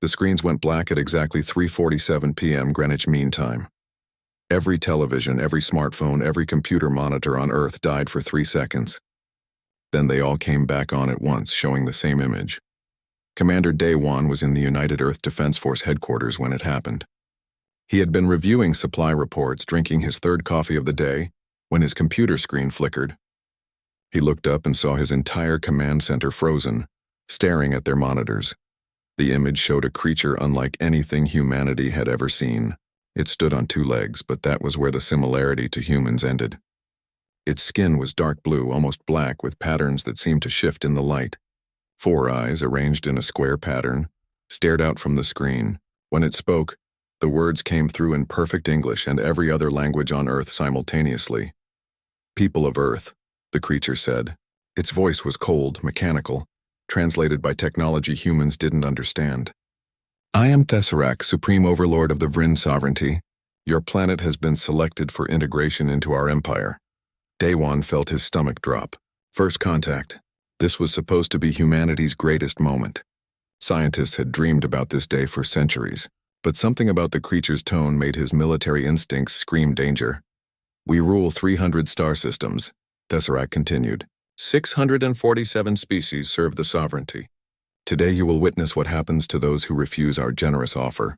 The screens went black at exactly 3:47 p.m. Greenwich Mean Time. Every television, every smartphone, every computer monitor on Earth died for 3 seconds. Then they all came back on at once, showing the same image. Commander Daewon was in the United Earth Defense Force headquarters when it happened. He had been reviewing supply reports, drinking his third coffee of the day, when his computer screen flickered. He looked up and saw his entire command center frozen, staring at their monitors. The image showed a creature unlike anything humanity had ever seen. It stood on 2 legs, but that was where the similarity to humans ended. Its skin was dark blue, almost black, with patterns that seemed to shift in the light. 4 eyes, arranged in a square pattern, stared out from the screen. When it spoke, the words came through in perfect English and every other language on Earth simultaneously. "People of Earth," the creature said. Its voice was cold, mechanical, translated by technology humans didn't understand. "I am Tesseract, Supreme Overlord of the Vryn Sovereignty. Your planet has been selected for integration into our empire." Daewon felt his stomach drop. First contact. This was supposed to be humanity's greatest moment. Scientists had dreamed about this day for centuries, but something about the creature's tone made his military instincts scream danger. "We rule 300 star systems," Tesseract continued. 647 species serve the sovereignty. Today you will witness what happens to those who refuse our generous offer."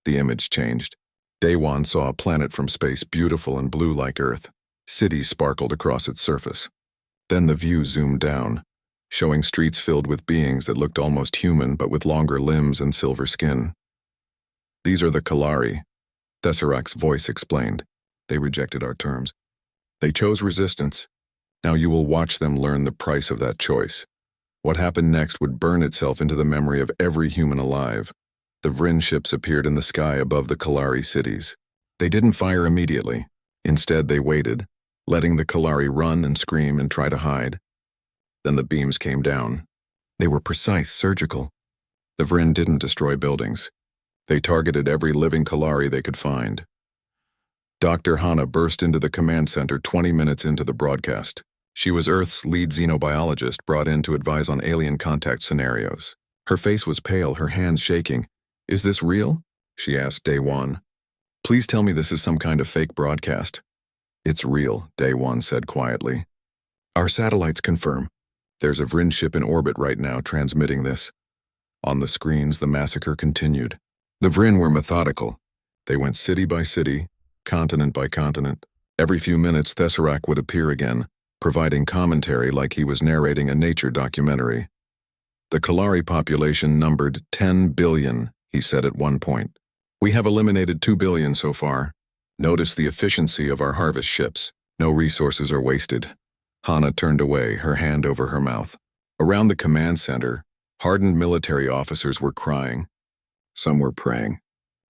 The image changed. Daewon saw a planet from space, beautiful and blue like Earth. Cities sparkled across its surface. Then the view zoomed down, showing streets filled with beings that looked almost human but with longer limbs and silver skin. "These are the Kalari," Tesseract's voice explained. "They rejected our terms. They chose resistance. Now you will watch them learn the price of that choice. What happened next would burn itself into the memory of every human alive." The Vryn ships appeared in the sky above the Kalari cities. They didn't fire immediately. Instead, they waited, letting the Kalari run and scream and try to hide. Then the beams came down. They were precise, surgical. The Vryn didn't destroy buildings. They targeted every living Kalari they could find. Dr. Hana burst into the command center 20 minutes into the broadcast. She was Earth's lead xenobiologist brought in to advise on alien contact scenarios. Her face was pale, her hands shaking. "Is this real?" she asked Daewon. "Please tell me this is some kind of fake broadcast." "It's real," Daewon said quietly. "Our satellites confirm. There's a Vryn ship in orbit right now transmitting this." On the screens, the massacre continued. The Vryn were methodical. They went city by city, continent by continent. Every few minutes, Tesseract would appear again, providing commentary like he was narrating a nature documentary. "The Kalari population numbered 10 billion, he said at one point. "We have eliminated 2 billion so far. Notice the efficiency of our harvest ships. No resources are wasted." Hana turned away, her hand over her mouth. Around the command center, hardened military officers were crying. Some were praying.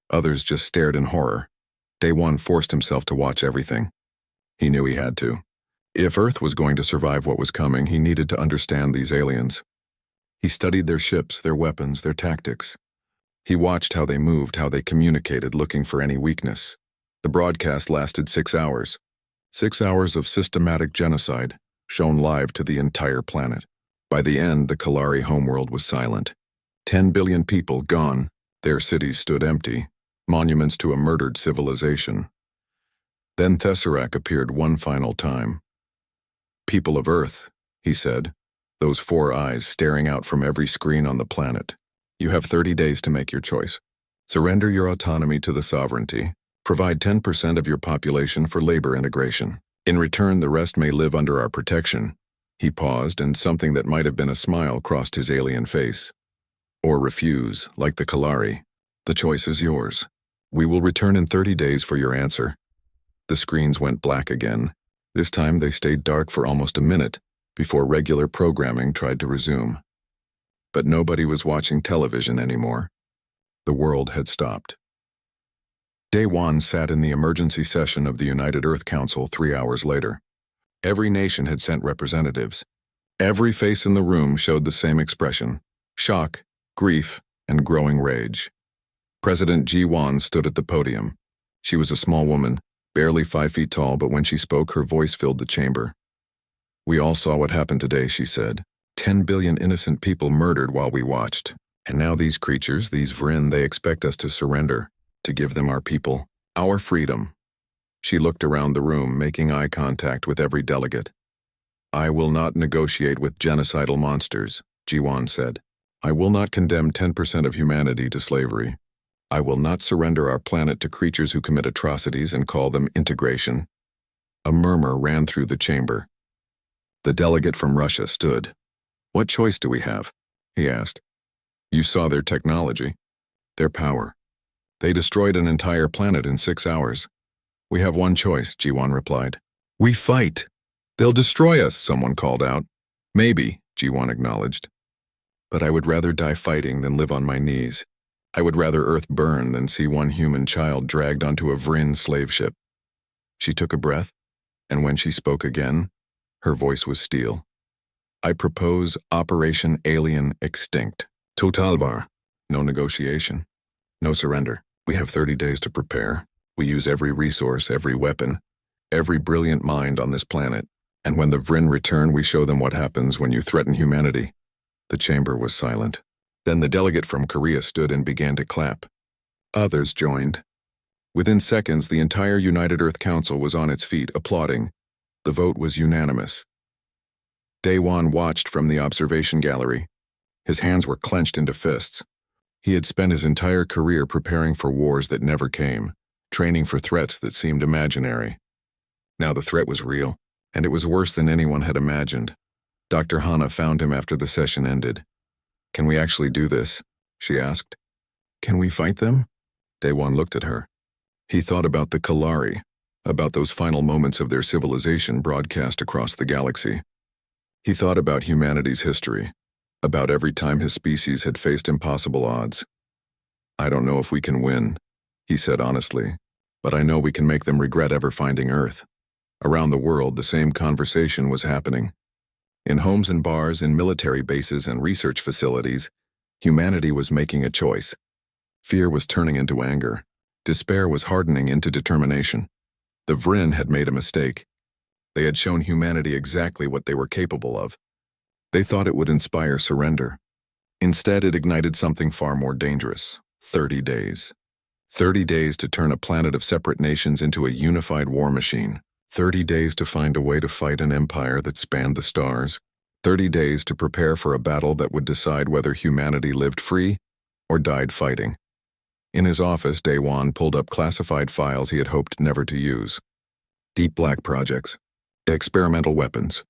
Others just stared in horror. Daewon forced himself to watch everything. He knew he had to. If Earth was going to survive what was coming, he needed to understand these aliens. He studied their ships, their weapons, their tactics. He watched how they moved, how they communicated, looking for any weakness. The broadcast lasted 6 hours. 6 hours of systematic genocide, shown live to the entire planet. By the end, the Kalari homeworld was silent. 10 billion people gone. Their cities stood empty, monuments to a murdered civilization. Then Tesseract appeared one final time. "People of Earth," he said, those 4 eyes staring out from every screen on the planet. "You have 30 days to make your choice. Surrender your autonomy to the sovereignty. Provide 10% of your population for labor integration. In return, the rest may live under our protection." He paused, and something that might have been a smile crossed his alien face. "Or refuse, like the Kalari. The choice is yours. We will return in 30 days for your answer." The screens went black again. This time they stayed dark for almost a minute before regular programming tried to resume. But nobody was watching television anymore. The world had stopped. Daewon sat in the emergency session of the United Earth Council 3 hours later. Every nation had sent representatives. Every face in the room showed the same expression: shock, grief, and growing rage. President Ji-won stood at the podium. She was a small woman, barely 5 feet tall, but when she spoke, her voice filled the chamber. "We all saw what happened today," she said. 10 billion innocent people murdered while we watched. And now these creatures, these Vryn, they expect us to surrender, to give them our people, our freedom. She looked around the room, making eye contact with every delegate. I will not negotiate with genocidal monsters, Jiwan said. I will not condemn 10% of humanity to slavery. I will not surrender our planet to creatures who commit atrocities and call them integration. A murmur ran through the chamber. The delegate from Russia stood. What choice do we have? He asked. You saw their technology, their power. They destroyed an entire planet in 6 hours. We have one choice, Jiwan replied. We fight. They'll destroy us, someone called out. Maybe, Jiwan acknowledged. But I would rather die fighting than live on my knees. I would rather Earth burn than see one human child dragged onto a Vryn slave ship. She took a breath, and when she spoke again, her voice was steel. I propose Operation Alien Extinct. Totalvar. No negotiation. No surrender. We have 30 days to prepare. We use every resource, every weapon, every brilliant mind on this planet. And when the Vryn return, we show them what happens when you threaten humanity. The chamber was silent. Then the delegate from Korea stood and began to clap. Others joined. Within seconds, the entire United Earth Council was on its feet, applauding. The vote was unanimous. Daewon watched from the observation gallery. His hands were clenched into fists. He had spent his entire career preparing for wars that never came, training for threats that seemed imaginary. Now the threat was real, and it was worse than anyone had imagined. Dr. Hana found him after the session ended. Can we actually do this? She asked. Can we fight them? Daewon looked at her. He thought about the Kalari, about those final moments of their civilization broadcast across the galaxy. He thought about humanity's history, about every time his species had faced impossible odds. I don't know if we can win, he said honestly, but I know we can make them regret ever finding Earth. Around the world, the same conversation was happening. In homes and bars, in military bases and research facilities, humanity was making a choice. Fear was turning into anger. Despair was hardening into determination. The Vryn had made a mistake. They had shown humanity exactly what they were capable of. They thought it would inspire surrender. Instead, it ignited something far more dangerous. 30 days. 30 days to turn a planet of separate nations into a unified war machine. 30 days to find a way to fight an empire that spanned the stars. 30 days to prepare for a battle that would decide whether humanity lived free or died fighting. In his office, Daewon pulled up classified files he had hoped never to use. Deep black projects, experimental weapons,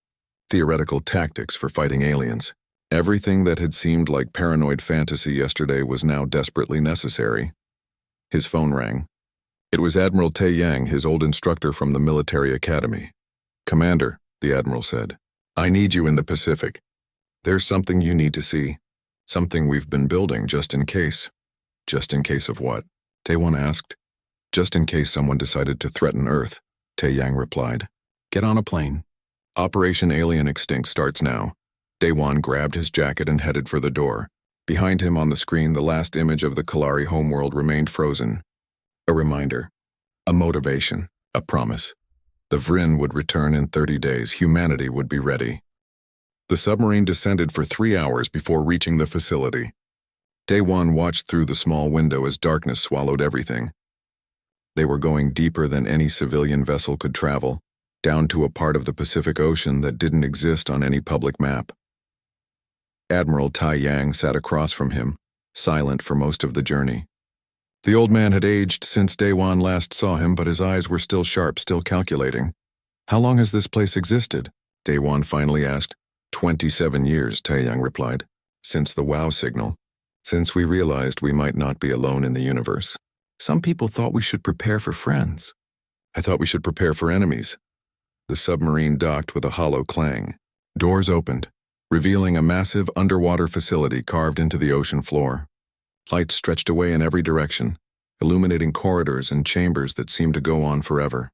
theoretical tactics for fighting aliens. Everything that had seemed like paranoid fantasy yesterday was now desperately necessary. His phone rang. It was Admiral Tae Yang, his old instructor from the military academy. Commander, the Admiral said, I need you in the Pacific. There's something you need to see. Something we've been building just in case. Just in case of what? Taewon asked. Just in case someone decided to threaten Earth, Tae Yang replied. Get on a plane. Operation Alien Extinct starts now. Daewon grabbed his jacket and headed for the door. Behind him on the screen, the last image of the Kalari homeworld remained frozen. A reminder. A motivation. A promise. The Vryn would return in 30 days. Humanity would be ready. The submarine descended for 3 hours before reaching the facility. Daewon watched through the small window as darkness swallowed everything. They were going deeper than any civilian vessel could travel, down to a part of the Pacific Ocean that didn't exist on any public map. Admiral Tai Yang sat across from him, silent for most of the journey. The old man had aged since Daewon last saw him, but his eyes were still sharp, still calculating. How long has this place existed? Daewon finally asked. 27 years, Tai Yang replied. Since the WOW signal. Since we realized we might not be alone in the universe. Some people thought we should prepare for friends. I thought we should prepare for enemies. The submarine docked with a hollow clang. Doors opened, revealing a massive underwater facility carved into the ocean floor. Lights stretched away in every direction, illuminating corridors and chambers that seemed to go on forever.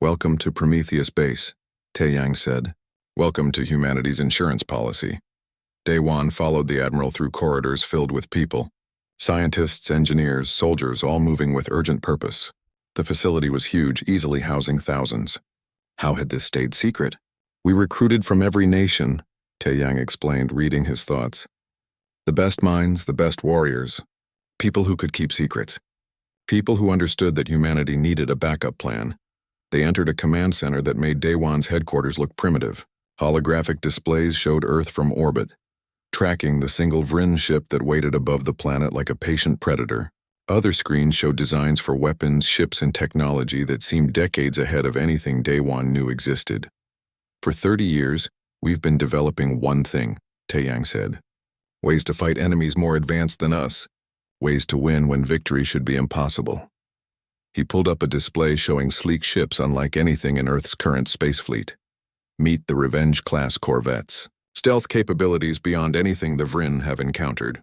Welcome to Prometheus Base, Tae Yang said. Welcome to humanity's insurance policy. Daewon followed the Admiral through corridors filled with people. Scientists, engineers, soldiers, all moving with urgent purpose. The facility was huge, easily housing thousands. How had this stayed secret? We recruited from every nation, Tae Yang explained, reading his thoughts. The best minds, the best warriors, people who could keep secrets, people who understood that humanity needed a backup plan. They entered a command center that made Daewon's headquarters look primitive. Holographic displays showed Earth from orbit, tracking the single Vryn ship that waited above the planet like a patient predator. Other screens showed designs for weapons, ships, and technology that seemed decades ahead of anything Daewon knew existed. For 30 years, we've been developing one thing, Taeyang said. Ways to fight enemies more advanced than us. Ways to win when victory should be impossible. He pulled up a display showing sleek ships unlike anything in Earth's current space fleet. Meet the Revenge-class corvettes. Stealth capabilities beyond anything the Vryn have encountered.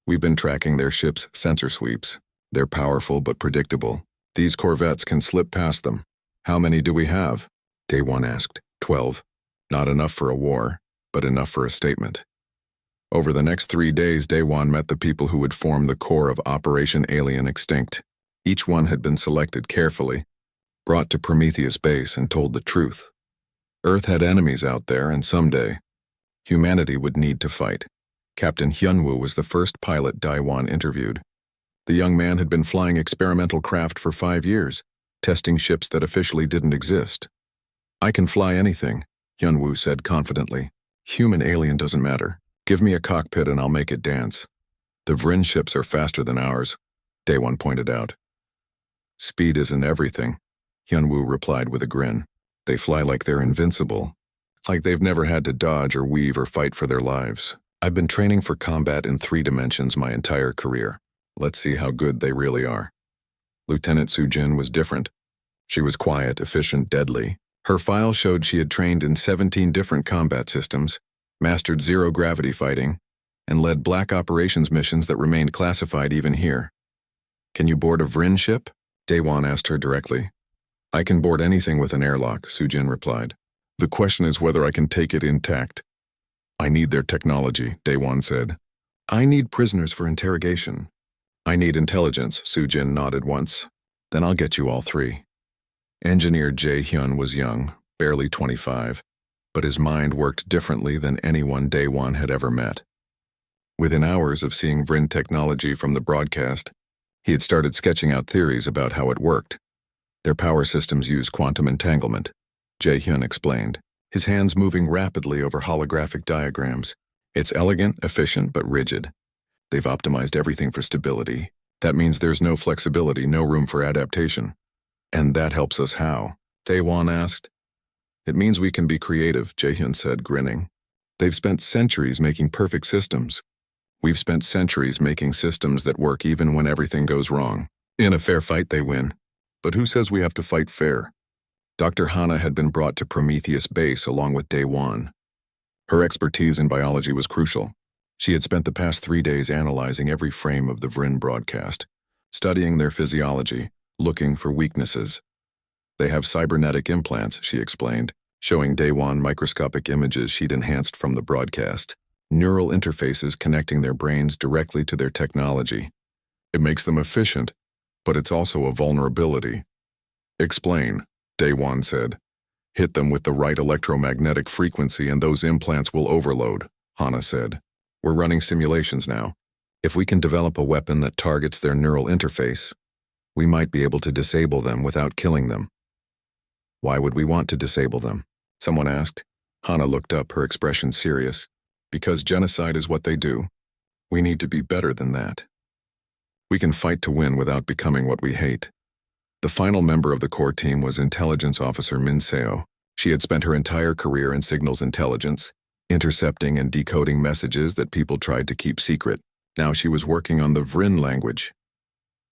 We've been tracking their ships' sensor sweeps. They're powerful but predictable. These corvettes can slip past them. How many do we have? Daewon asked. 12. Not enough for a war, but enough for a statement. Over the next 3 days, Daewon met the people who would form the core of Operation Alien Extinct. Each one had been selected carefully, brought to Prometheus Base and told the truth. Earth had enemies out there, and someday, humanity would need to fight. Captain Hyunwoo was the first pilot Daewon interviewed. The young man had been flying experimental craft for 5 years, testing ships that officially didn't exist. I can fly anything, Hyunwoo said confidently. Human-alien doesn't matter. Give me a cockpit and I'll make it dance. The Vryn ships are faster than ours, Daewon pointed out. Speed isn't everything, Hyunwoo replied with a grin. They fly like they're invincible, like they've never had to dodge or weave or fight for their lives. I've been training for combat in 3 dimensions my entire career. Let's see how good they really are. Lieutenant Sujin was different. She was quiet, efficient, deadly. Her file showed she had trained in 17 different combat systems, mastered zero-gravity fighting, and led black operations missions that remained classified even here. Can you board a Vryn ship? Daewon asked her directly. I can board anything with an airlock, Sujin replied. The question is whether I can take it intact. I need their technology, Daewon said. I need prisoners for interrogation. I need intelligence, Sujin nodded once. Then I'll get you all 3. Engineer Jae-hyun was young, barely 25. But his mind worked differently than anyone Daewon had ever met. Within hours of seeing Vryn technology from the broadcast, he had started sketching out theories about how it worked. Their power systems use quantum entanglement, Jae-hyun explained, his hands moving rapidly over holographic diagrams. It's elegant, efficient, but rigid. They've optimized everything for stability. That means there's no flexibility, no room for adaptation. And that helps us how? Daewon asked. It means we can be creative, Jae-hyun said, grinning. They've spent centuries making perfect systems. We've spent centuries making systems that work even when everything goes wrong. In a fair fight, they win. But who says we have to fight fair? Dr. Hana had been brought to Prometheus Base along with Daewon. Her expertise in biology was crucial. She had spent the past 3 days analyzing every frame of the Vryn broadcast, studying their physiology, looking for weaknesses. They have cybernetic implants, she explained, showing Daewon microscopic images she'd enhanced from the broadcast, neural interfaces connecting their brains directly to their technology. It makes them efficient, but it's also a vulnerability. Explain, Daewon said. Hit them with the right electromagnetic frequency and those implants will overload, Hana said. We're running simulations now. If we can develop a weapon that targets their neural interface, we might be able to disable them without killing them. Why would we want to disable them? Someone asked. Hana looked up, her expression serious. Because genocide is what they do. We need to be better than that. We can fight to win without becoming what we hate. The final member of the core team was Intelligence Officer Min Seo. She had spent her entire career in signals intelligence, intercepting and decoding messages that people tried to keep secret. Now she was working on the Vryn language.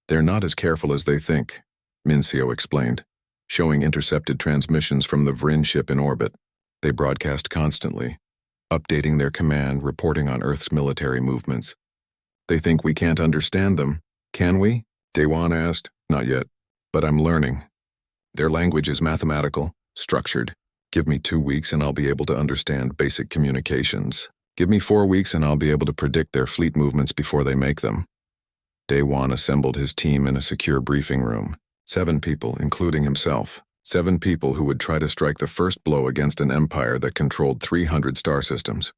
They're not as careful as they think, Min Seo explained, showing intercepted transmissions from the Vryn ship in orbit. They broadcast constantly, updating their command, reporting on Earth's military movements. They think we can't understand them. Can we? Daewon asked. Not yet, but I'm learning. Their language is mathematical, structured. Give me 2 weeks and I'll be able to understand basic communications. Give me 4 weeks and I'll be able to predict their fleet movements before they make them. Daewon assembled his team in a secure briefing room. 7 people, including himself. 7 people who would try to strike the first blow against an empire that controlled 300 star systems.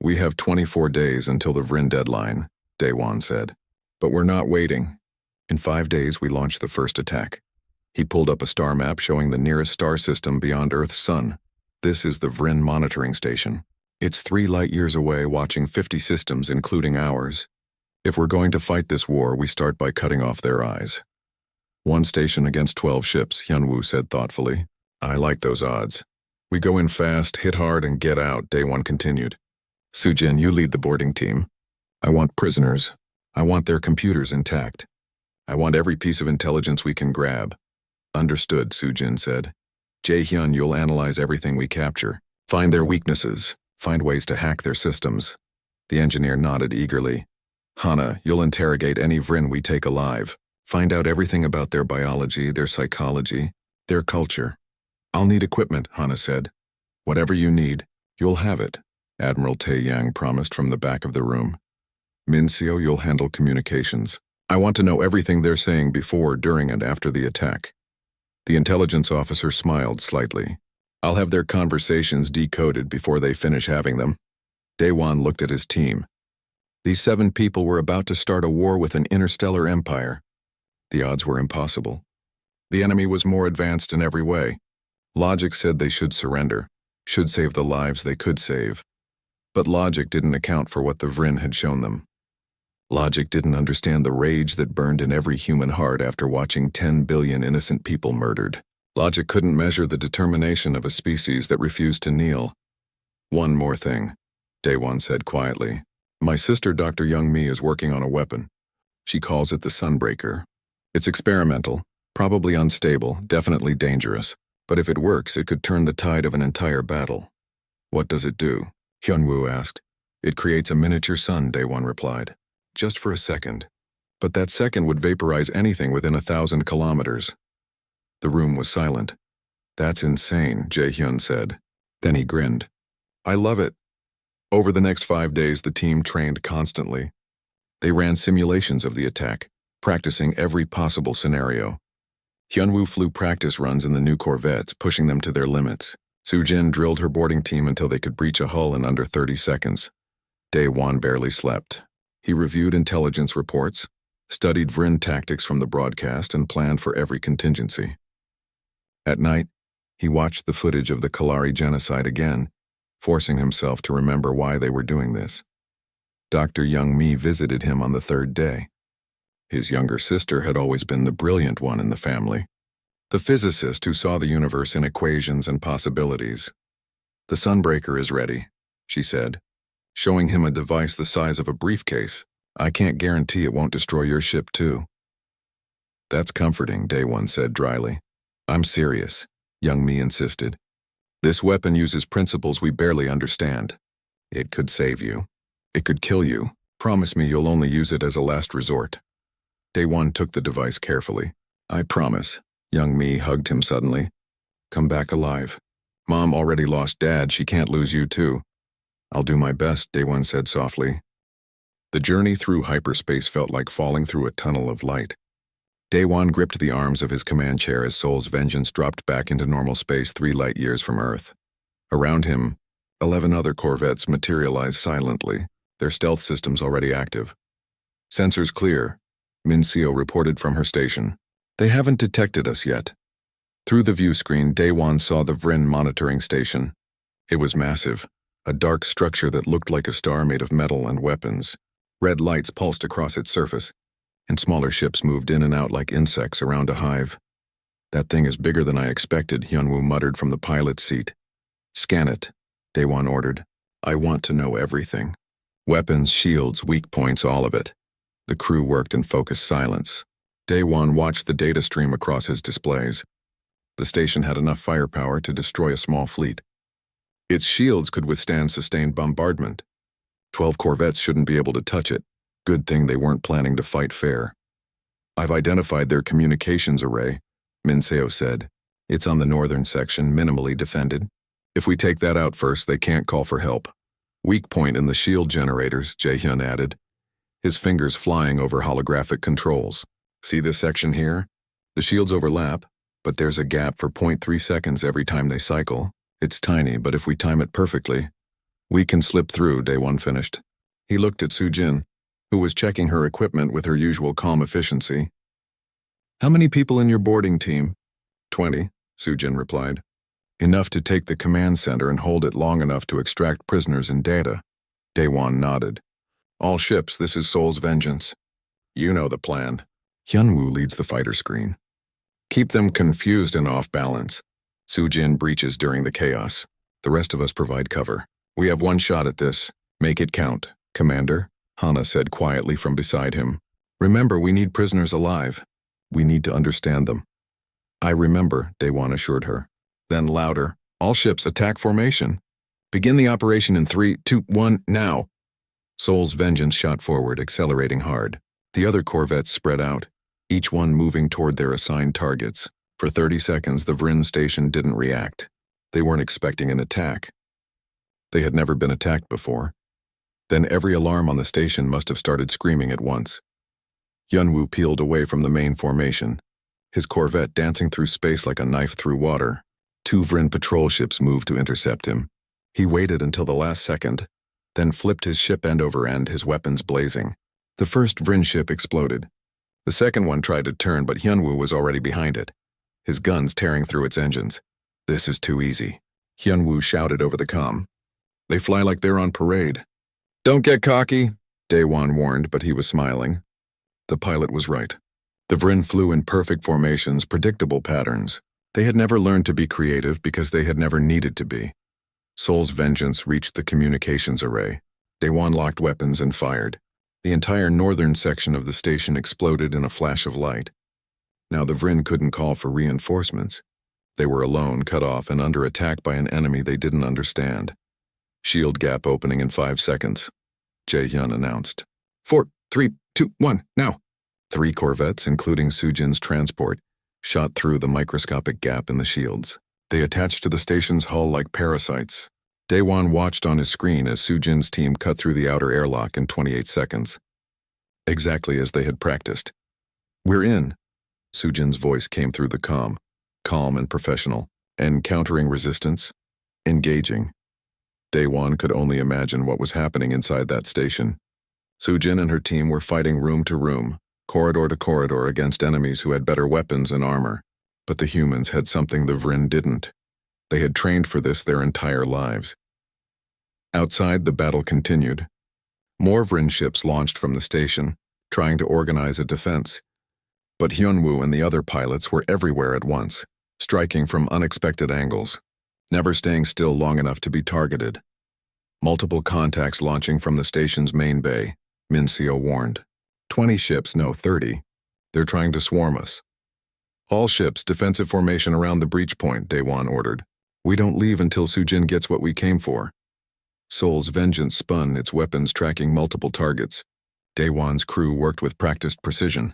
We have 24 days until the Vryn deadline, Daewon said. But we're not waiting. In 5 days, we launch the first attack. He pulled up a star map showing the nearest star system beyond Earth's sun. This is the Vryn monitoring station. It's 3 light-years away, watching 50 systems, including ours. If we're going to fight this war, we start by cutting off their eyes. 1 station against 12 ships, Hyunwoo said thoughtfully. I like those odds. We go in fast, hit hard, and get out, Daewon continued. Sujin, you lead the boarding team. I want prisoners. I want their computers intact. I want every piece of intelligence we can grab. Understood, Sujin said. Jae-hyun, you'll analyze everything we capture. Find their weaknesses. Find ways to hack their systems. The engineer nodded eagerly. Hana, you'll interrogate any Vryn we take alive. Find out everything about their biology, their psychology, their culture. I'll need equipment, Hana said. Whatever you need, you'll have it, Admiral Tae-yang promised from the back of the room. Min-seo, you'll handle communications. I want to know everything they're saying before, during, and after the attack. The intelligence officer smiled slightly. I'll have their conversations decoded before they finish having them. Daewon looked at his team. These 7 people were about to start a war with an interstellar empire. The odds were impossible. The enemy was more advanced in every way. Logic said they should surrender, should save the lives they could save. But logic didn't account for what the Vryn had shown them. Logic didn't understand the rage that burned in every human heart after watching 10 billion innocent people murdered. Logic couldn't measure the determination of a species that refused to kneel. One more thing, Daewon said quietly. My sister, Dr. Young-mi, is working on a weapon. She calls it the Sunbreaker. It's experimental, probably unstable, definitely dangerous. But if it works, it could turn the tide of an entire battle. What does it do? Hyunwoo asked. It creates a miniature sun, Daewon replied. Just for a second. But that second would vaporize anything within 1,000 kilometers. The room was silent. That's insane, Jae-hyun said. Then he grinned. I love it. Over the next 5 days, the team trained constantly. They ran simulations of the attack, practicing every possible scenario. Hyunwoo flew practice runs in the new corvettes, pushing them to their limits. Sujin drilled her boarding team until they could breach a hull in under 30 seconds. Daewon barely slept. He reviewed intelligence reports, studied Vryn tactics from the broadcast, and planned for every contingency. At night, he watched the footage of the Kalari genocide again, forcing himself to remember why they were doing this. Dr. Young-mi visited him on the 3rd day. His younger sister had always been the brilliant one in the family, the physicist who saw the universe in equations and possibilities. The Sunbreaker is ready, she said, showing him a device the size of a briefcase. I can't guarantee it won't destroy your ship too. That's comforting, Daewon said dryly. I'm serious, Young-mi insisted. This weapon uses principles we barely understand. It could save you. It could kill you. Promise me you'll only use it as a last resort. Daewon took the device carefully. I promise. Young-mi hugged him suddenly. Come back alive. Mom already lost Dad, she can't lose you too. I'll do my best, Daewon said softly. The journey through hyperspace felt like falling through a tunnel of light. Daewon gripped the arms of his command chair as Seoul's Vengeance dropped back into normal space 3 light-years from Earth. Around him, 11 other corvettes materialized silently, their stealth systems already active. Sensors clear, Min-seo reported from her station. They haven't detected us yet. Through the view screen, Daewon saw the Vryn monitoring station. It was massive, a dark structure that looked like a star made of metal and weapons. Red lights pulsed across its surface, and smaller ships moved in and out like insects around a hive. That thing is bigger than I expected, Hyunwoo muttered from the pilot's seat. Scan it, Daewon ordered. I want to know everything. Weapons, shields, weak points, all of it. The crew worked in focused silence. Daewon watched the data stream across his displays. The station had enough firepower to destroy a small fleet. Its shields could withstand sustained bombardment. 12 corvettes shouldn't be able to touch it. Good thing they weren't planning to fight fair. I've identified their communications array, Min-seo said. It's on the northern section, minimally defended. If we take that out first, they can't call for help. Weak point in the shield generators, Jae-hyun added, his fingers flying over holographic controls. See this section here? The shields overlap, but there's a gap for 0.3 seconds every time they cycle. It's tiny, but if we time it perfectly, We can slip through, Daewon finished. He looked at Sujin, who was checking her equipment with her usual calm efficiency. How many people in your boarding team? 20, Sujin replied. Enough to take the command center and hold it long enough to extract prisoners and data. Daewon nodded. All ships, this is Seoul's vengeance. You know the plan. Hyunwoo leads the fighter screen. Keep them confused and off balance. Sujin breaches during the chaos. The rest of us provide cover. We have one shot at this. Make it count, Commander, Hana said quietly from beside him. Remember, we need prisoners alive. We need to understand them. I remember, Daewon assured her. Then louder, all ships attack formation. Begin the operation in 3, 2, 1, now. Seoul's vengeance shot forward, accelerating hard. The other corvettes spread out, each one moving toward their assigned targets. For 30 seconds, the Vrin station didn't react. They weren't expecting an attack. They had never been attacked before. Then every alarm on the station must have started screaming at once. Hyunwoo peeled away from the main formation, his corvette dancing through space like a knife through water. 2 Vrin patrol ships moved to intercept him. He waited until the last second, then flipped his ship end over end, his weapons blazing. The first Vrin ship exploded. The second one tried to turn, but Hyunwoo was already behind it, his guns tearing through its engines. This is too easy, Hyunwoo shouted over the comm. They fly like they're on parade. Don't get cocky, Daewon warned, but he was smiling. The pilot was right. The Vrin flew in perfect formations, predictable patterns. They had never learned to be creative because they had never needed to be. Seoul's vengeance reached the communications array. Daewon locked weapons and fired. The entire northern section of the station exploded in a flash of light. Now the Vrin couldn't call for reinforcements. They were alone, cut off, and under attack by an enemy they didn't understand. Shield gap opening in 5 seconds. Jae-hyun announced. 4, 3, 2, 1, now. 3 corvettes, including Sujin's transport, shot through the microscopic gap in the shields. They attached to the station's hull like parasites. Daewon watched on his screen as Sujin's team cut through the outer airlock in 28 seconds. Exactly as they had practiced. We're in. Sujin's voice came through the comm, calm and professional. Encountering resistance? Engaging. Daewon could only imagine what was happening inside that station. Sujin and her team were fighting room to room, corridor to corridor against enemies who had better weapons and armor. But the humans had something the Vrin didn't. They had trained for this their entire lives. Outside, the battle continued. More Vrin ships launched from the station, trying to organize a defense. But Hyunwoo and the other pilots were everywhere at once, striking from unexpected angles, never staying still long enough to be targeted. Multiple contacts launching from the station's main bay, Minseo warned. 20 ships, no 30. They're trying to swarm us. All ships, defensive formation around the breach point, Daewon ordered. We don't leave until Sujin gets what we came for. Seoul's vengeance spun, its weapons tracking multiple targets. Daewon's crew worked with practiced precision,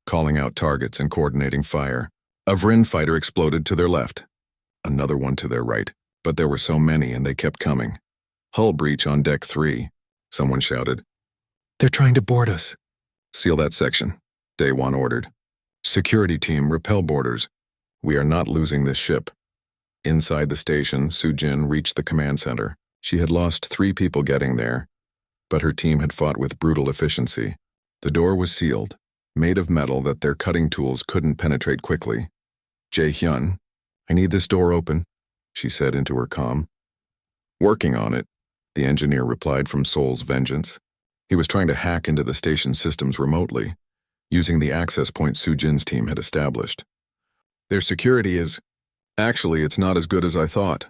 calling out targets and coordinating fire. A Vrin fighter exploded to their left. Another one to their right, but there were so many and they kept coming. Hull breach on deck 3, someone shouted. They're trying to board us. Seal that section, Daewon ordered. Security team, repel boarders. We are not losing this ship. Inside the station, Sujin reached the command center. She had lost 3 people getting there, but her team had fought with brutal efficiency. The door was sealed, made of metal that their cutting tools couldn't penetrate quickly. Jae-hyun, I need this door open, she said into her comm. Working on it, the engineer replied from Seoul's vengeance. He was trying to hack into the station systems remotely, using the access point Sujin's team had established. Their security is... Actually, it's not as good as I thought.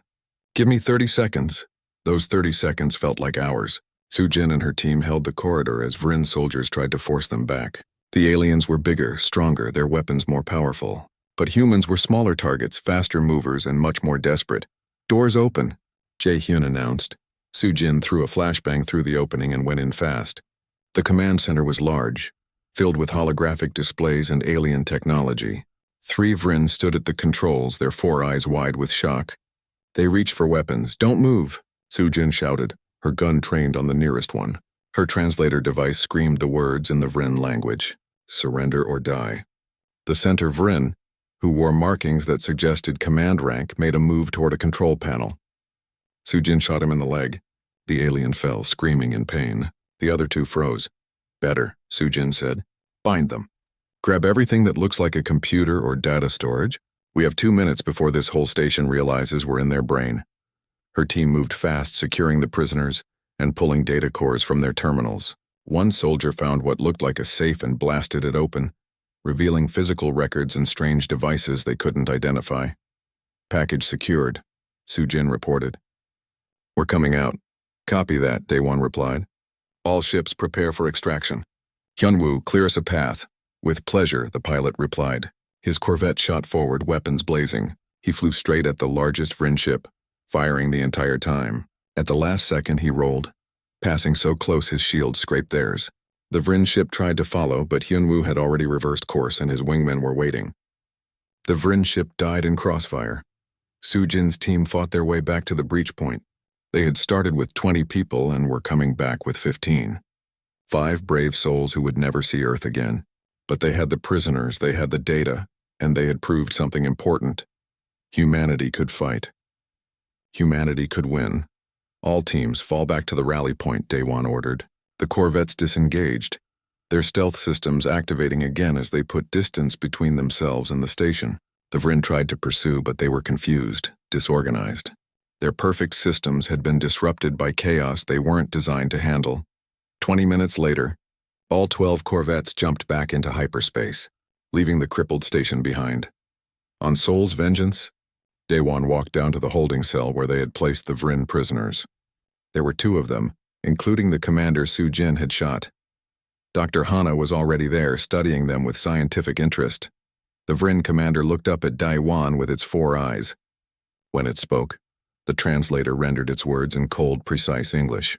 Give me 30 seconds. Those 30 seconds felt like hours. Sujin and her team held the corridor as Vrin soldiers tried to force them back. The aliens were bigger, stronger, their weapons more powerful. But humans were smaller targets, faster movers, and much more desperate. Doors open, Jae-hyun announced. Sujin threw a flashbang through the opening and went in fast. The command center was large, filled with holographic displays and alien technology. 3 Vrin stood at the controls, their 4 eyes wide with shock. They reached for weapons. Don't move, Sujin shouted, her gun trained on the nearest one. Her translator device screamed the words in the Vrin language. Surrender or die. The center Vrin, who wore markings that suggested command rank, made a move toward a control panel. Sujin shot him in the leg. The alien fell, screaming in pain. The other two froze. Better, Sujin said. Bind them. Grab everything that looks like a computer or data storage. We have 2 minutes before this whole station realizes we're in their brain. Her team moved fast, securing the prisoners and pulling data cores from their terminals. One soldier found what looked like a safe and blasted it open, revealing physical records and strange devices they couldn't identify. Package secured, Sujin reported. We're coming out. Copy that, Daewon replied. All ships prepare for extraction. Hyunwoo, clear us a path. With pleasure, the pilot replied. His corvette shot forward, weapons blazing. He flew straight at the largest Vryn ship, firing the entire time. At the last second, he rolled, passing so close his shield scraped theirs. The Vryn ship tried to follow, but Hyunwoo had already reversed course and his wingmen were waiting. The Vryn ship died in crossfire. Sujin's team fought their way back to the breach point. They had started with 20 people and were coming back with 15. 5 brave souls who would never see Earth again. But they had the prisoners, they had the data, and they had proved something important. Humanity could fight. Humanity could win. All teams fall back to the rally point, Daewon ordered. The corvettes disengaged, their stealth systems activating again as they put distance between themselves and the station. The Vryn tried to pursue, but they were confused, disorganized. Their perfect systems had been disrupted by chaos they weren't designed to handle. 20 minutes later, all 12 corvettes jumped back into hyperspace, leaving the crippled station behind. On Sol's vengeance, Daewon walked down to the holding cell where they had placed the Vryn prisoners. There were 2 of them, including the commander Sujin had shot. Dr. Hana was already there, studying them with scientific interest. The Vryn commander looked up at Daewon with its 4 eyes. When it spoke, the translator rendered its words in cold, precise English.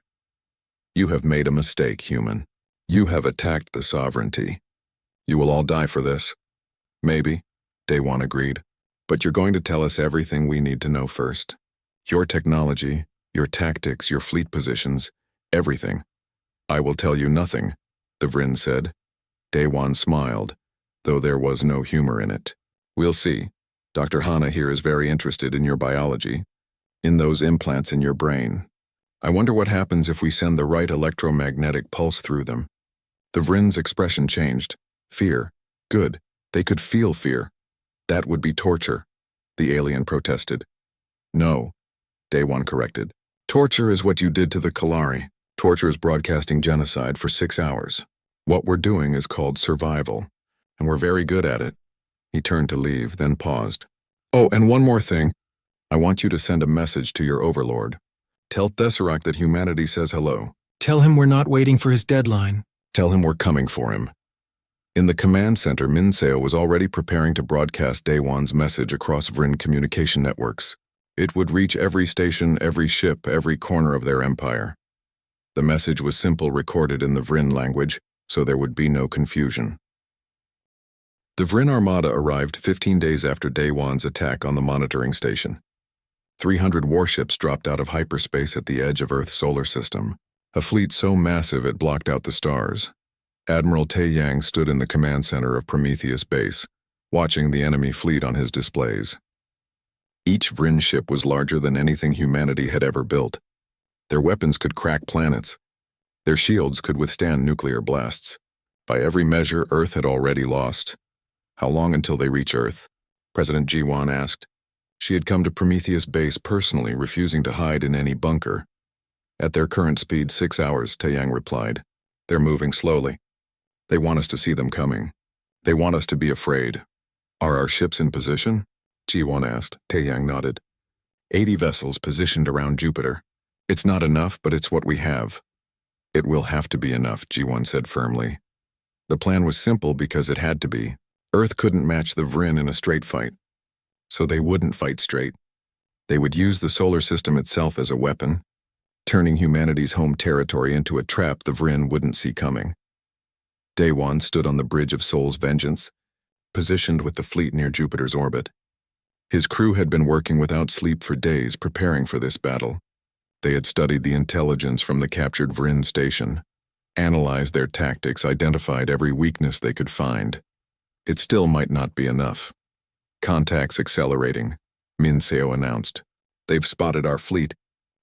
You have made a mistake, human. You have attacked the sovereignty. You will all die for this. Maybe, Daewon agreed, but you're going to tell us everything we need to know first. Your technology, your tactics, your fleet positions, everything. I will tell you nothing, the Vryn said. Daewon smiled, though there was no humor in it. We'll see. Dr. Hana here is very interested in your biology, in those implants in your brain. I wonder what happens if we send the right electromagnetic pulse through them. The Vryn's expression changed. Fear. Good. They could feel fear. That would be torture, the alien protested. No, Daewon corrected. Torture is what you did to the Kalari. Torture is broadcasting genocide for 6 hours. What we're doing is called survival, and we're very good at it. He turned to leave, then paused. Oh, and one more thing. I want you to send a message to your overlord. Tell Tesseract that humanity says hello. Tell him we're not waiting for his deadline. Tell him we're coming for him. In the command center, Minseo was already preparing to broadcast Daewon's message across Vryn communication networks. It would reach every station, every ship, every corner of their empire. The message was simple, recorded in the Vryn language, so there would be no confusion. The Vryn armada arrived 15 days after Daewon's attack on the monitoring station. 300 warships dropped out of hyperspace at the edge of Earth's solar system, a fleet so massive it blocked out the stars. Admiral Tae-Yang stood in the command center of Prometheus Base, watching the enemy fleet on his displays. Each Vryn ship was larger than anything humanity had ever built. Their weapons could crack planets. Their shields could withstand nuclear blasts. By every measure, Earth had already lost. How long until they reach Earth? President Ji-won asked. She had come to Prometheus Base personally, refusing to hide in any bunker. At their current speed, 6 hours, Tae-Yang replied. They're moving slowly. They want us to see them coming. They want us to be afraid. Are our ships in position? Ji-won asked. Tae-Yang nodded. 80 vessels positioned around Jupiter. It's not enough, but it's what we have. It will have to be enough, Ji-won said firmly. The plan was simple because it had to be. Earth couldn't match the Vryn in a straight fight. So they wouldn't fight straight. They would use the solar system itself as a weapon, turning humanity's home territory into a trap the Vryn wouldn't see coming. Daewon stood on the bridge of Sol's Vengeance, positioned with the fleet near Jupiter's orbit. His crew had been working without sleep for days preparing for this battle. They had studied the intelligence from the captured Vryn station, analyzed their tactics, identified every weakness they could find. It still might not be enough. Contacts accelerating, Minseo announced. They've spotted our fleet.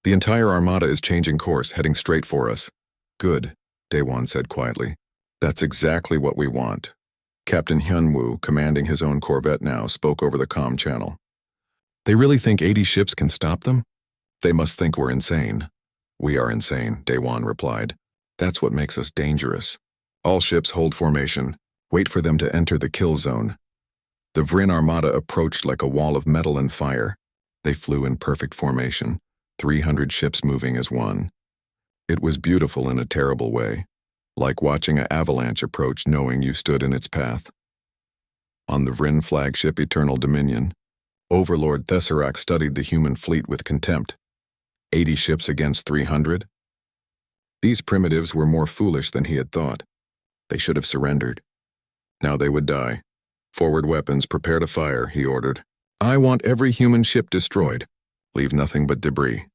The entire armada is changing course, heading straight for us. Good, Daewon said quietly. That's exactly what we want. Captain Hyunwoo, commanding his own corvette now, spoke over the comm channel. They really think 80 ships can stop them? They must think we're insane. We are insane, Daewon replied. That's what makes us dangerous. All ships hold formation. Wait for them to enter the kill zone. The Vryn armada approached like a wall of metal and fire. They flew in perfect formation, 300 ships moving as one. It was beautiful in a terrible way, like watching an avalanche approach knowing you stood in its path. On the Vryn flagship Eternal Dominion, Overlord Tesseract studied the human fleet with contempt. 80 ships against 300? These primitives were more foolish than he had thought. They should have surrendered. Now they would die. Forward weapons, prepare to fire, he ordered. I want every human ship destroyed. Leave nothing but debris.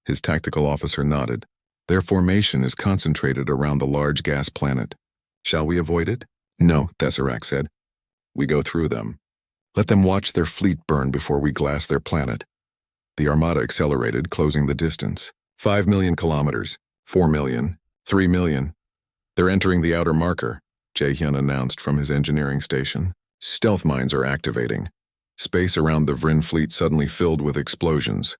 His tactical officer nodded. Their formation is concentrated around the large gas planet. Shall we avoid it? No, Tesseract said. We go through them. Let them watch their fleet burn before we glass their planet. The armada accelerated, closing the distance. 5 million kilometers, 4 million, 3 million. They're entering the outer marker, Jae-hyun announced from his engineering station. Stealth mines are activating. Space around the Vryn fleet suddenly filled with explosions.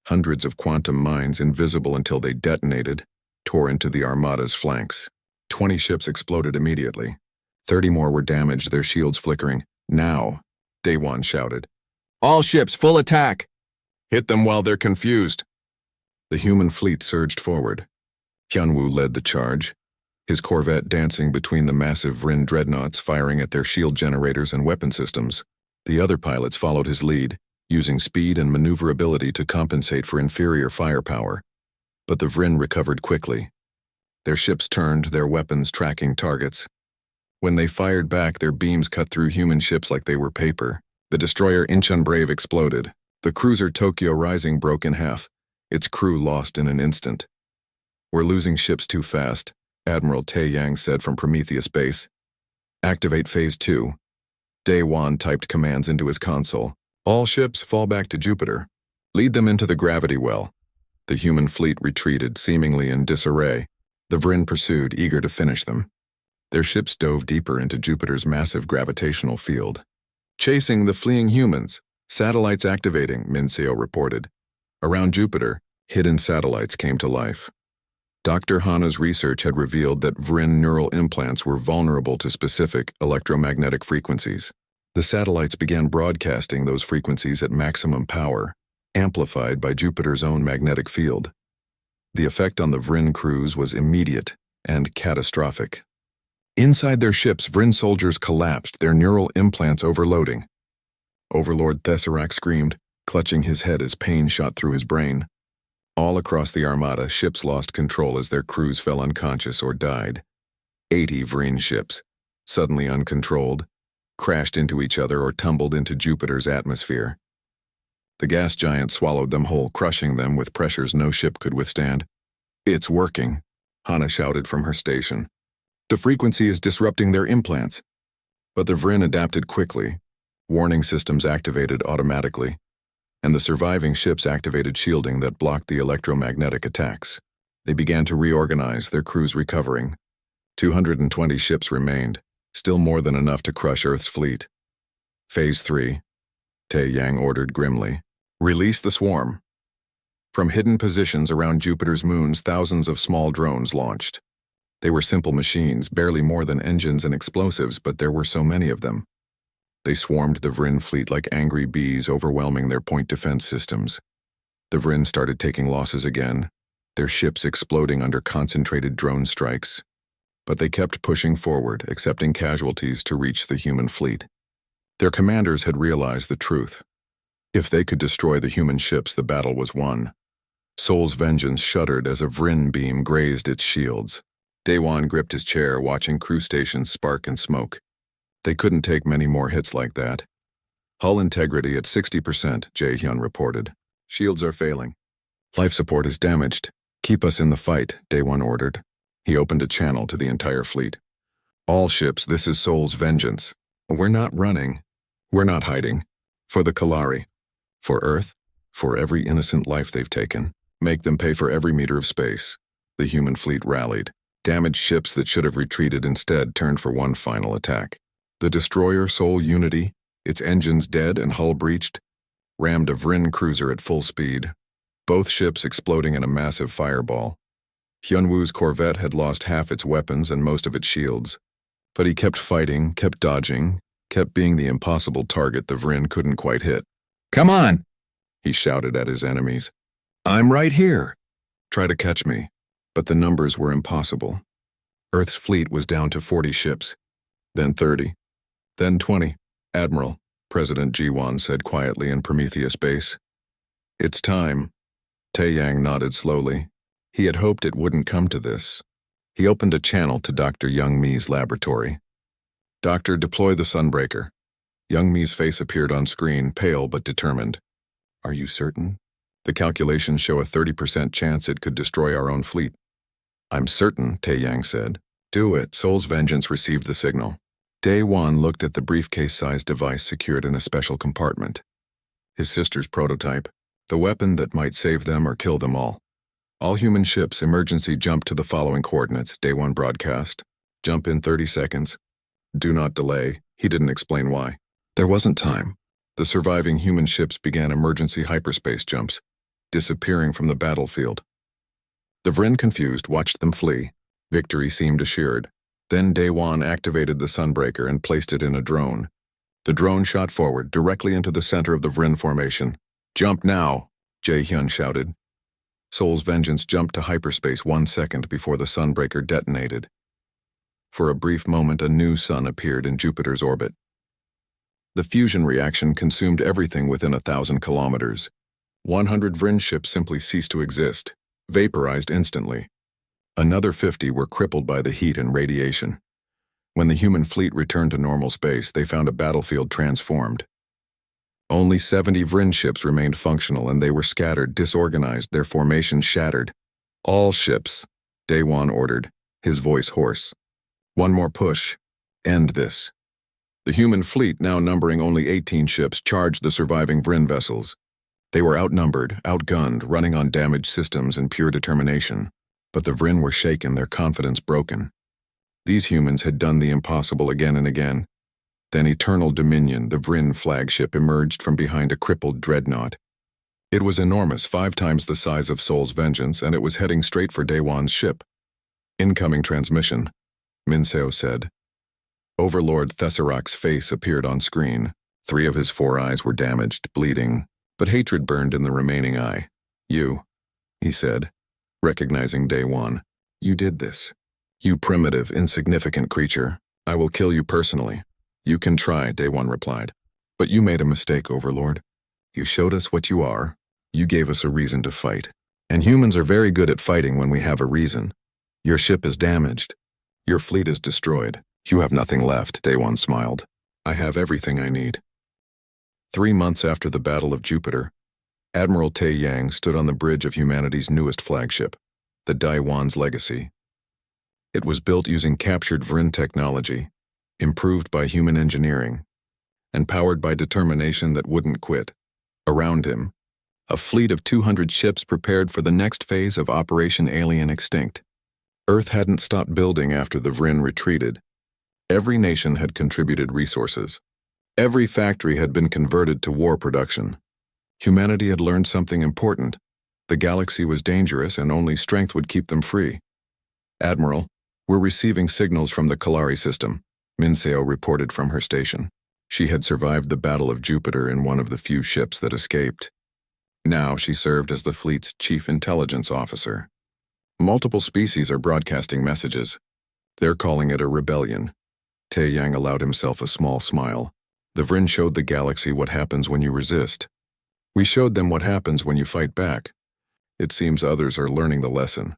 Hundreds of quantum mines, invisible until they detonated, tore into the armada's flanks. 20 ships exploded immediately. 30 more were damaged, their shields flickering. Now, Daewon shouted. All ships, full attack! Hit them while they're confused. The human fleet surged forward. Hyunwoo led the charge, his corvette dancing between the massive Vryn dreadnoughts firing at their shield generators and weapon systems. The other pilots followed his lead, using speed and maneuverability to compensate for inferior firepower. But the Vryn recovered quickly. Their ships turned, their weapons tracking targets. When they fired back, their beams cut through human ships like they were paper. The destroyer Incheon Brave exploded. The cruiser Tokyo Rising broke in half, its crew lost in an instant. We're losing ships too fast, Admiral Tae-yang said from Prometheus Base. Activate Phase 2. Daewon typed commands into his console. All ships fall back to Jupiter. Lead them into the gravity well. The human fleet retreated, seemingly in disarray. The Vryn pursued, eager to finish them. Their ships dove deeper into Jupiter's massive gravitational field. Chasing the fleeing humans. Satellites activating, Minseo reported. Around Jupiter, hidden satellites came to life. Dr. Hana's research had revealed that Vryn neural implants were vulnerable to specific electromagnetic frequencies. The satellites began broadcasting those frequencies at maximum power, amplified by Jupiter's own magnetic field. The effect on the Vryn crews was immediate and catastrophic. Inside their ships, Vryn soldiers collapsed, their neural implants overloading. Overlord Tesseract screamed, clutching his head as pain shot through his brain. All across the armada, ships lost control as their crews fell unconscious or died. 80 Vryn ships, suddenly uncontrolled, crashed into each other or tumbled into Jupiter's atmosphere. The gas giant swallowed them whole, crushing them with pressures no ship could withstand. It's working, Hana shouted from her station. The frequency is disrupting their implants. But the Vryn adapted quickly. Warning systems activated automatically, and the surviving ships activated shielding that blocked the electromagnetic attacks. They began to reorganize, their crews recovering. 220 ships remained, still more than enough to crush Earth's fleet. Phase 3, Tae-yang ordered grimly. Release the swarm. From hidden positions around Jupiter's moons, thousands of small drones launched. They were simple machines, barely more than engines and explosives, but there were so many of them. They swarmed the Vryn fleet like angry bees, overwhelming their point defense systems. The Vryn started taking losses again, their ships exploding under concentrated drone strikes. But they kept pushing forward, accepting casualties to reach the human fleet. Their commanders had realized the truth. If they could destroy the human ships, the battle was won. Seoul's vengeance shuddered as a Vryn beam grazed its shields. Daewon gripped his chair, watching crew stations spark and smoke. They couldn't take many more hits like that. Hull integrity at 60%, Jae-hyun reported. Shields are failing. Life support is damaged. Keep us in the fight, Daewon ordered. He opened a channel to the entire fleet. All ships, this is Seoul's vengeance. We're not running. We're not hiding. For the Kalari. For Earth. For every innocent life they've taken. Make them pay for every meter of space. The human fleet rallied. Damaged ships that should have retreated instead turned for one final attack. The destroyer Sol Unity, its engines dead and hull breached, rammed a Vryn cruiser at full speed, both ships exploding in a massive fireball. Hyunwoo's corvette had lost half its weapons and most of its shields. But he kept fighting, kept dodging, kept being the impossible target the Vryn couldn't quite hit. "Come on!" he shouted at his enemies. "I'm right here. Try to catch me." But the numbers were impossible. Earth's fleet was down to 40 ships, then 30, then 20. "Admiral," President Jiwon said quietly in Prometheus Base. "It's time." Taeyang nodded slowly. He had hoped it wouldn't come to this. He opened a channel to Dr. Young Mi's laboratory. "Doctor, deploy the Sunbreaker." Young Mi's face appeared on screen, pale but determined. "Are you certain?" "The calculations show a 30% chance it could destroy our own fleet." "I'm certain," Taeyang said. "Do it." Sol's Vengeance received the signal. Daewon looked at the briefcase-sized device secured in a special compartment. His sister's prototype, the weapon that might save them or kill them all. "All human ships, emergency jump to the following coordinates," Daewon broadcast. "Jump in 30 seconds. Do not delay." He didn't explain why. There wasn't time. The surviving human ships began emergency hyperspace jumps, disappearing from the battlefield. The Vryn, confused, watched them flee. Victory seemed assured. Then Daewon activated the Sunbreaker and placed it in a drone. The drone shot forward, directly into the center of the Vryn formation. "Jump now!" Jae-hyun shouted. Sol's Vengeance jumped to hyperspace 1 second before the Sunbreaker detonated. For a brief moment, a new sun appeared in Jupiter's orbit. The fusion reaction consumed everything within 1,000 kilometers. 100 Vryn ships simply ceased to exist, vaporized instantly. Another 50 were crippled by the heat and radiation. When the human fleet returned to normal space, they found a battlefield transformed. Only 70 Vryn ships remained functional, and they were scattered, disorganized, their formations shattered. "All ships," Daewon ordered, his voice hoarse. "One more push. End this." The human fleet, now numbering only 18 ships, charged the surviving Vryn vessels. They were outnumbered, outgunned, running on damaged systems and pure determination. But the Vryn were shaken, their confidence broken. These humans had done the impossible again and again. Then Eternal Dominion, the Vryn flagship, emerged from behind a crippled dreadnought. It was enormous, 5 times the size of Sol's Vengeance, and it was heading straight for Daewon's ship. "Incoming transmission," Minseo said. Overlord Thesserac's face appeared on screen. 3 of his 4 eyes were damaged, bleeding, but hatred burned in the remaining eye. "You," he said, recognizing Daewon. "You did this. You primitive, insignificant creature. I will kill you personally." "You can try," Daewon replied. "But you made a mistake, Overlord. You showed us what you are. You gave us a reason to fight. And humans are very good at fighting when we have a reason. Your ship is damaged. Your fleet is destroyed. You have nothing left," Daewon smiled. "I have everything I need." 3 months after the Battle of Jupiter, Admiral Taeyang stood on the bridge of humanity's newest flagship, the Daewon's Legacy. It was built using captured Vryn technology, improved by human engineering, and powered by determination that wouldn't quit. Around him, a fleet of 200 ships prepared for the next phase of Operation Alien Extinct. Earth hadn't stopped building after the Vryn retreated. Every nation had contributed resources. Every factory had been converted to war production. Humanity had learned something important. The galaxy was dangerous, and only strength would keep them free. "Admiral, we're receiving signals from the Kalari system," Minseo reported from her station. She had survived the Battle of Jupiter in one of the few ships that escaped. Now she served as the fleet's chief intelligence officer. "Multiple species are broadcasting messages. They're calling it a rebellion." Taeyang allowed himself a small smile. "The Vryn showed the galaxy what happens when you resist. We showed them what happens when you fight back. It seems others are learning the lesson."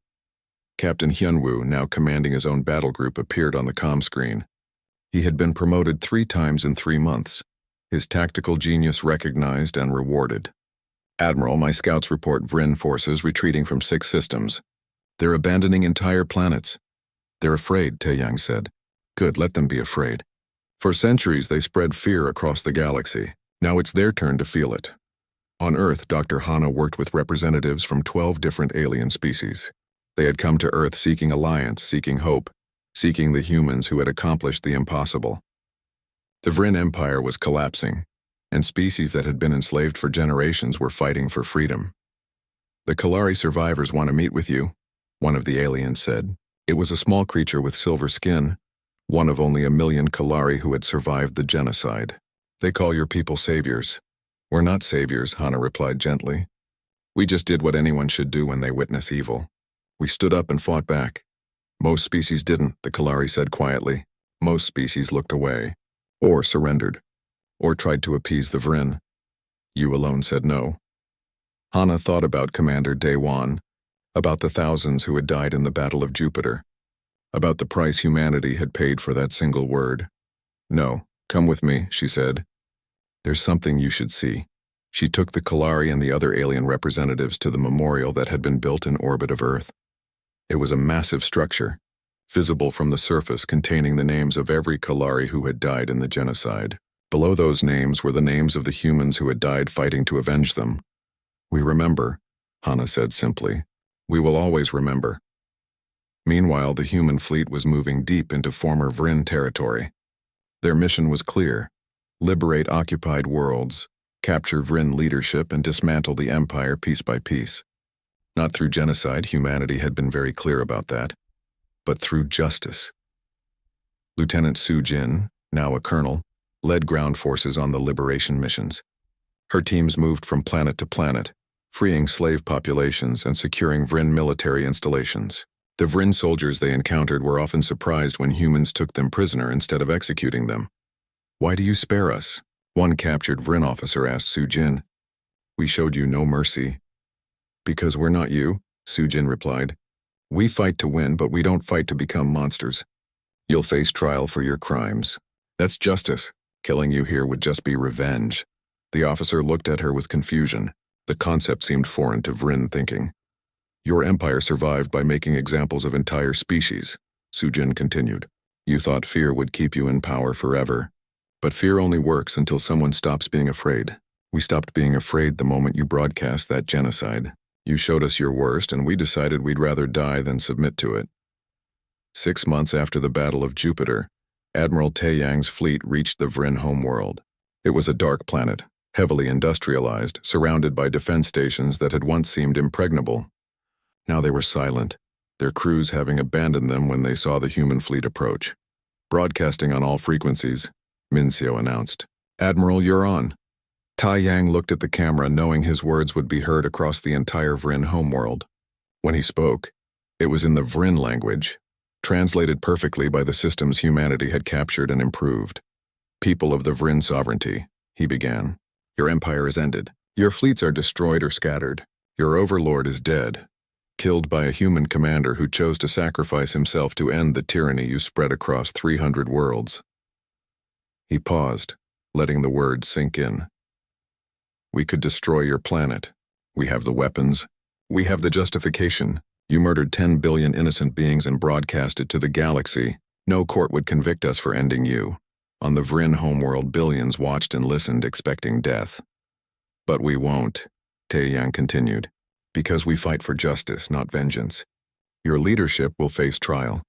Captain Hyunwoo, now commanding his own battle group, appeared on the comm screen. He had been promoted 3 times in 3 months, his tactical genius recognized and rewarded. "Admiral, my scouts report Vryn forces retreating from 6 systems. They're abandoning entire planets." "They're afraid," Taeyang said. "Good, let them be afraid. For centuries they spread fear across the galaxy. Now it's their turn to feel it." On Earth, Dr. Hana worked with representatives from 12 different alien species. They had come to Earth seeking alliance, seeking hope, seeking the humans who had accomplished the impossible. The Vryn Empire was collapsing, and species that had been enslaved for generations were fighting for freedom. "The Kalari survivors want to meet with you," one of the aliens said. It was a small creature with silver skin, one of only 1,000,000 Kalari who had survived the genocide. "They call your people saviors." "We're not saviors," Hana replied gently. "We just did what anyone should do when they witness evil. We stood up and fought back." "Most species didn't," the Kalari said quietly. "Most species looked away, or surrendered, or tried to appease the Vryn. You alone said no." Hana thought about Commander Daewon, about the thousands who had died in the Battle of Jupiter, about the price humanity had paid for that single word. "No, come with me," she said. "There's something you should see." She took the Kalari and the other alien representatives to the memorial that had been built in orbit of Earth. It was a massive structure, visible from the surface, containing the names of every Kalari who had died in the genocide. Below those names were the names of the humans who had died fighting to avenge them. "We remember," Hana said simply. "We will always remember." Meanwhile, the human fleet was moving deep into former Vryn territory. Their mission was clear: liberate occupied worlds, capture Vryn leadership, and dismantle the Empire piece by piece. Not through genocide, humanity had been very clear about that, but through justice. Lieutenant Su Jin, now a colonel, led ground forces on the liberation missions. Her teams moved from planet to planet, freeing slave populations and securing Vryn military installations. The Vryn soldiers they encountered were often surprised when humans took them prisoner instead of executing them. "Why do you spare us?" one captured Vryn officer asked Su Jin. "We showed you no mercy." "Because we're not you," Su Jin replied. "We fight to win, but we don't fight to become monsters. You'll face trial for your crimes. That's justice. Killing you here would just be revenge." The officer looked at her with confusion. The concept seemed foreign to Vryn thinking. "Your empire survived by making examples of entire species," Su Jin continued. "You thought fear would keep you in power forever. But fear only works until someone stops being afraid. We stopped being afraid the moment you broadcast that genocide. You showed us your worst, and we decided we'd rather die than submit to it." 6 months after the Battle of Jupiter, Admiral Taeyang's fleet reached the Vryn homeworld. It was a dark planet, heavily industrialized, surrounded by defense stations that had once seemed impregnable. Now they were silent, their crews having abandoned them when they saw the human fleet approach. "Broadcasting on all frequencies," Mincio announced. "Admiral, you're on." Taeyang looked at the camera, knowing his words would be heard across the entire Vryn homeworld. When he spoke, it was in the Vryn language, translated perfectly by the systems humanity had captured and improved. "People of the Vryn sovereignty," he began. "Your empire is ended. Your fleets are destroyed or scattered. Your overlord is dead, killed by a human commander who chose to sacrifice himself to end the tyranny you spread across 300 worlds. He paused, letting the words sink in. "We could destroy your planet. We have the weapons. We have the justification. You murdered 10 billion innocent beings and broadcast it to the galaxy. No court would convict us for ending you. On the Vryn homeworld, billions watched and listened, expecting death. But we won't," Taeyang continued, "because we fight for justice, not vengeance. Your leadership will face trial.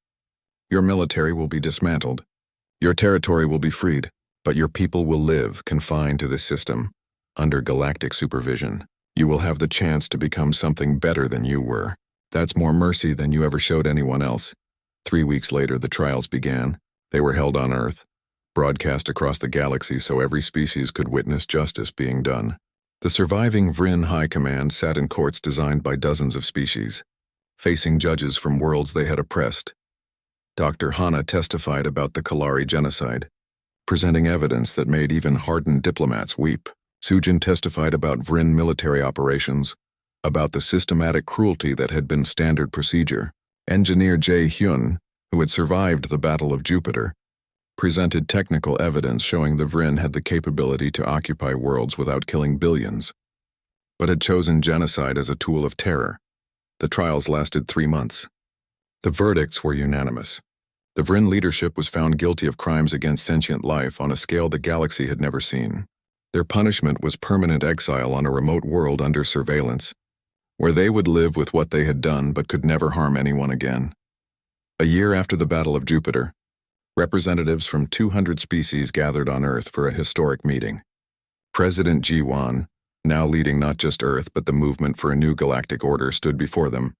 Your military will be dismantled. Your territory will be freed, but your people will live, confined to the system, under galactic supervision. You will have the chance to become something better than you were. That's more mercy than you ever showed anyone else." 3 weeks later, the trials began. They were held on Earth, broadcast across the galaxy so every species could witness justice being done. The surviving Vryn High Command sat in courts designed by dozens of species, facing judges from worlds they had oppressed. Dr. Hana testified about the Kalari genocide, presenting evidence that made even hardened diplomats weep. Su Jin testified about Vryn military operations, about the systematic cruelty that had been standard procedure. Engineer Jae Hyun, who had survived the Battle of Jupiter, presented technical evidence showing the Vryn had the capability to occupy worlds without killing billions, but had chosen genocide as a tool of terror. The trials lasted 3 months. The verdicts were unanimous. The Vryn leadership was found guilty of crimes against sentient life on a scale the galaxy had never seen. Their punishment was permanent exile on a remote world under surveillance, where they would live with what they had done but could never harm anyone again. A year after the Battle of Jupiter, representatives from 200 species gathered on Earth for a historic meeting. President Ji-wan, now leading not just Earth but the movement for a new galactic order, stood before them.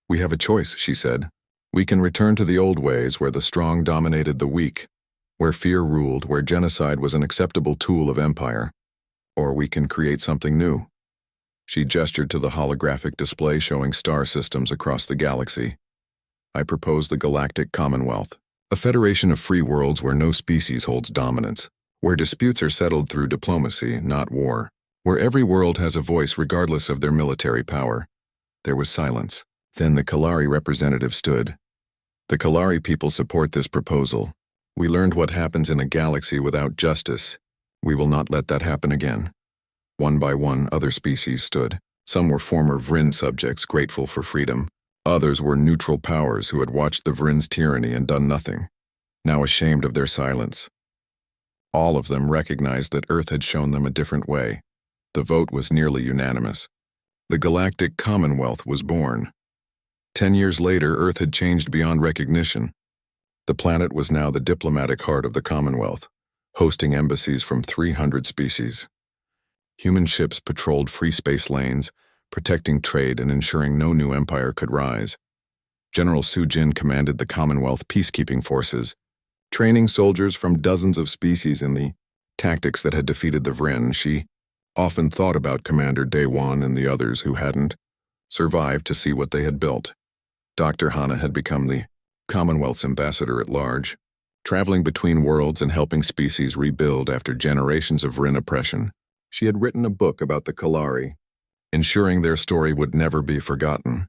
"We have a choice," she said. "We can return to the old ways where the strong dominated the weak, where fear ruled, where genocide was an acceptable tool of empire. Or we can create something new." She gestured to the holographic display showing star systems across the galaxy. "I propose the Galactic Commonwealth, a federation of free worlds where no species holds dominance, where disputes are settled through diplomacy, not war, where every world has a voice regardless of their military power." There was silence. Then the Kalari representative stood. "The Kalari people support this proposal. We learned what happens in a galaxy without justice. We will not let that happen again." One by one, other species stood. Some were former Vryn subjects grateful for freedom. Others were neutral powers who had watched the Vryn's tyranny and done nothing, now ashamed of their silence. All of them recognized that Earth had shown them a different way. The vote was nearly unanimous. The Galactic Commonwealth was born. 10 years later, Earth had changed beyond recognition. The planet was now the diplomatic heart of the Commonwealth, hosting embassies from 300 species. Human ships patrolled free space lanes, protecting trade and ensuring no new empire could rise. General Su-jin commanded the Commonwealth peacekeeping forces, training soldiers from dozens of species in the tactics that had defeated the Vryn. She often thought about Commander Daewon and the others who hadn't survived to see what they had built. Dr. Hana had become the Commonwealth's ambassador at large, traveling between worlds and helping species rebuild after generations of Vryn oppression. She had written a book about the Kalari, ensuring their story would never be forgotten.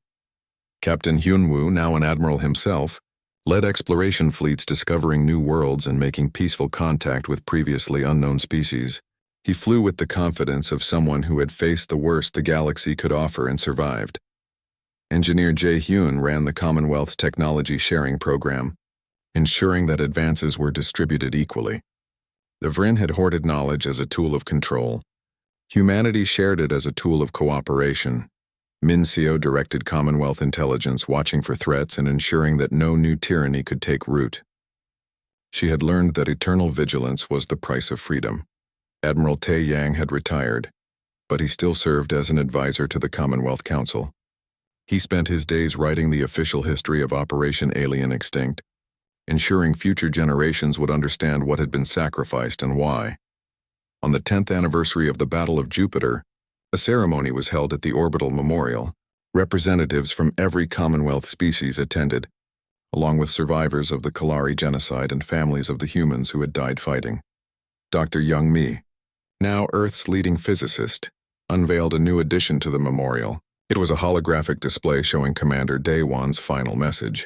Captain Hyunwoo, now an admiral himself, led exploration fleets discovering new worlds and making peaceful contact with previously unknown species. He flew with the confidence of someone who had faced the worst the galaxy could offer and survived. Engineer Jae-hyun ran the Commonwealth's technology sharing program, ensuring that advances were distributed equally. The Vryn had hoarded knowledge as a tool of control. Humanity shared it as a tool of cooperation. Min Seo directed Commonwealth intelligence, watching for threats and ensuring that no new tyranny could take root. She had learned that eternal vigilance was the price of freedom. Admiral Tae Yang had retired, but he still served as an advisor to the Commonwealth Council. He spent his days writing the official history of Operation Alien Extinct, ensuring future generations would understand what had been sacrificed and why. On the 10th anniversary of the Battle of Jupiter, a ceremony was held at the Orbital Memorial. Representatives from every Commonwealth species attended, along with survivors of the Kalari genocide and families of the humans who had died fighting. Dr. Young Mi, now Earth's leading physicist, unveiled a new addition to the memorial. It was a holographic display showing Commander Daewon's final message.